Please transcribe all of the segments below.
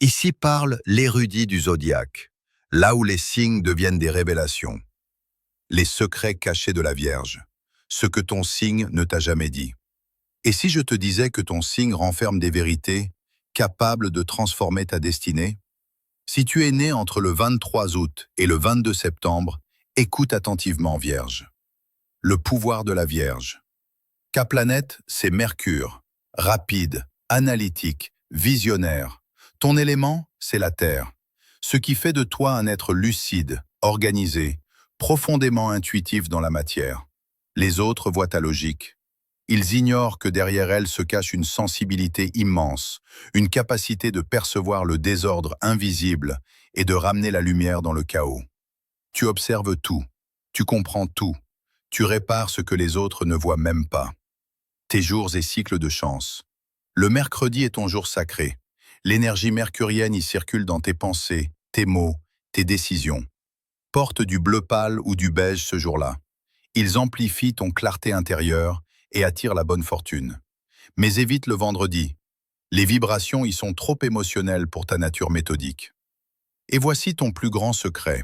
Ici parle l'érudit du zodiaque, là où les signes deviennent des révélations, les secrets cachés de la Vierge, ce que ton signe ne t'a jamais dit. Et si je te disais que ton signe renferme des vérités capables de transformer ta destinée? Si tu es né entre le 23 août et le 22 septembre, écoute attentivement, Vierge. Le pouvoir de la Vierge. Ta planète, c'est Mercure, rapide, analytique, visionnaire. Ton élément, c'est la Terre. Ce qui fait de toi un être lucide, organisé, profondément intuitif dans la matière. Les autres voient ta logique. Ils ignorent que derrière elle se cache une sensibilité immense, une capacité de percevoir le désordre invisible et de ramener la lumière dans le chaos. Tu observes tout, tu comprends tout, tu répares ce que les autres ne voient même pas. Tes jours et cycles de chance. Le mercredi est ton jour sacré. L'énergie mercurienne y circule dans tes pensées, tes mots, tes décisions. Porte du bleu pâle ou du beige ce jour-là. Ils amplifient ton clarté intérieure et attirent la bonne fortune. Mais évite le vendredi. Les vibrations y sont trop émotionnelles pour ta nature méthodique. Et voici ton plus grand secret.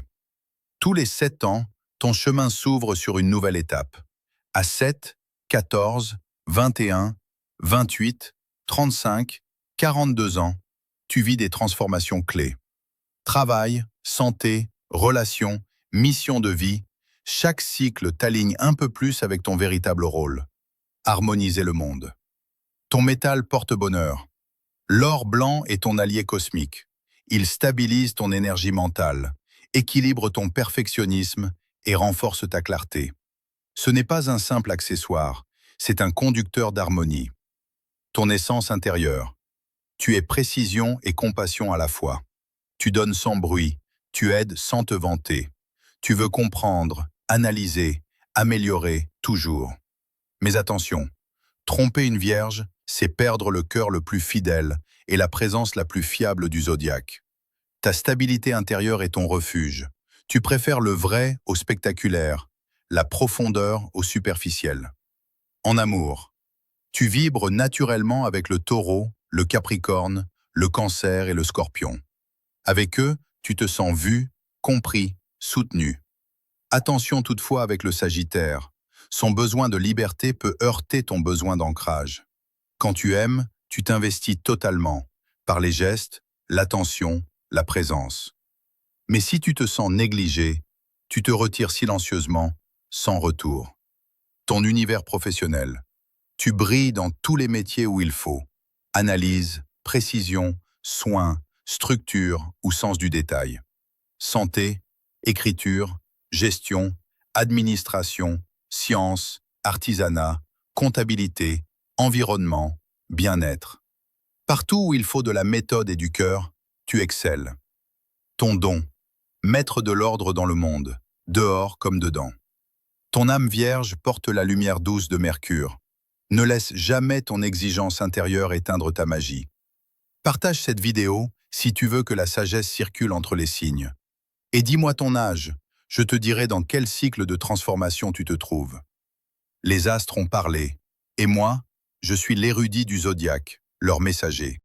Tous les 7 ans, ton chemin s'ouvre sur une nouvelle étape. À 7, 14, 21, 28, 35, 42 ans, tu vis des transformations clés. Travail, santé, relations, mission de vie, chaque cycle t'aligne un peu plus avec ton véritable rôle. Harmoniser le monde. Ton métal porte bonheur. L'or blanc est ton allié cosmique. Il stabilise ton énergie mentale, équilibre ton perfectionnisme et renforce ta clarté. Ce n'est pas un simple accessoire, c'est un conducteur d'harmonie. Ton essence intérieure. Tu es précision et compassion à la fois. Tu donnes sans bruit, tu aides sans te vanter. Tu veux comprendre, analyser, améliorer, toujours. Mais attention, tromper une vierge, c'est perdre le cœur le plus fidèle et la présence la plus fiable du zodiaque. Ta stabilité intérieure est ton refuge. Tu préfères le vrai au spectaculaire, la profondeur au superficiel. En amour, tu vibres naturellement avec le taureau, le capricorne, le cancer et le scorpion. Avec eux, tu te sens vu, compris, soutenu. Attention toutefois avec le sagittaire. Son besoin de liberté peut heurter ton besoin d'ancrage. Quand tu aimes, tu t'investis totalement, par les gestes, l'attention, la présence. Mais si tu te sens négligé, tu te retires silencieusement, sans retour. Ton univers professionnel. Tu brilles dans tous les métiers où il faut. Analyse, précision, soin, structure ou sens du détail. Santé, écriture, gestion, administration, science, artisanat, comptabilité, environnement, bien-être. Partout où il faut de la méthode et du cœur, tu excelles. Ton don, mettre de l'ordre dans le monde, dehors comme dedans. Ton âme vierge porte la lumière douce de Mercure. Ne laisse jamais ton exigence intérieure éteindre ta magie. Partage cette vidéo si tu veux que la sagesse circule entre les signes. Et dis-moi ton âge, je te dirai dans quel cycle de transformation tu te trouves. Les astres ont parlé, et moi, je suis l'érudit du zodiaque, leur messager.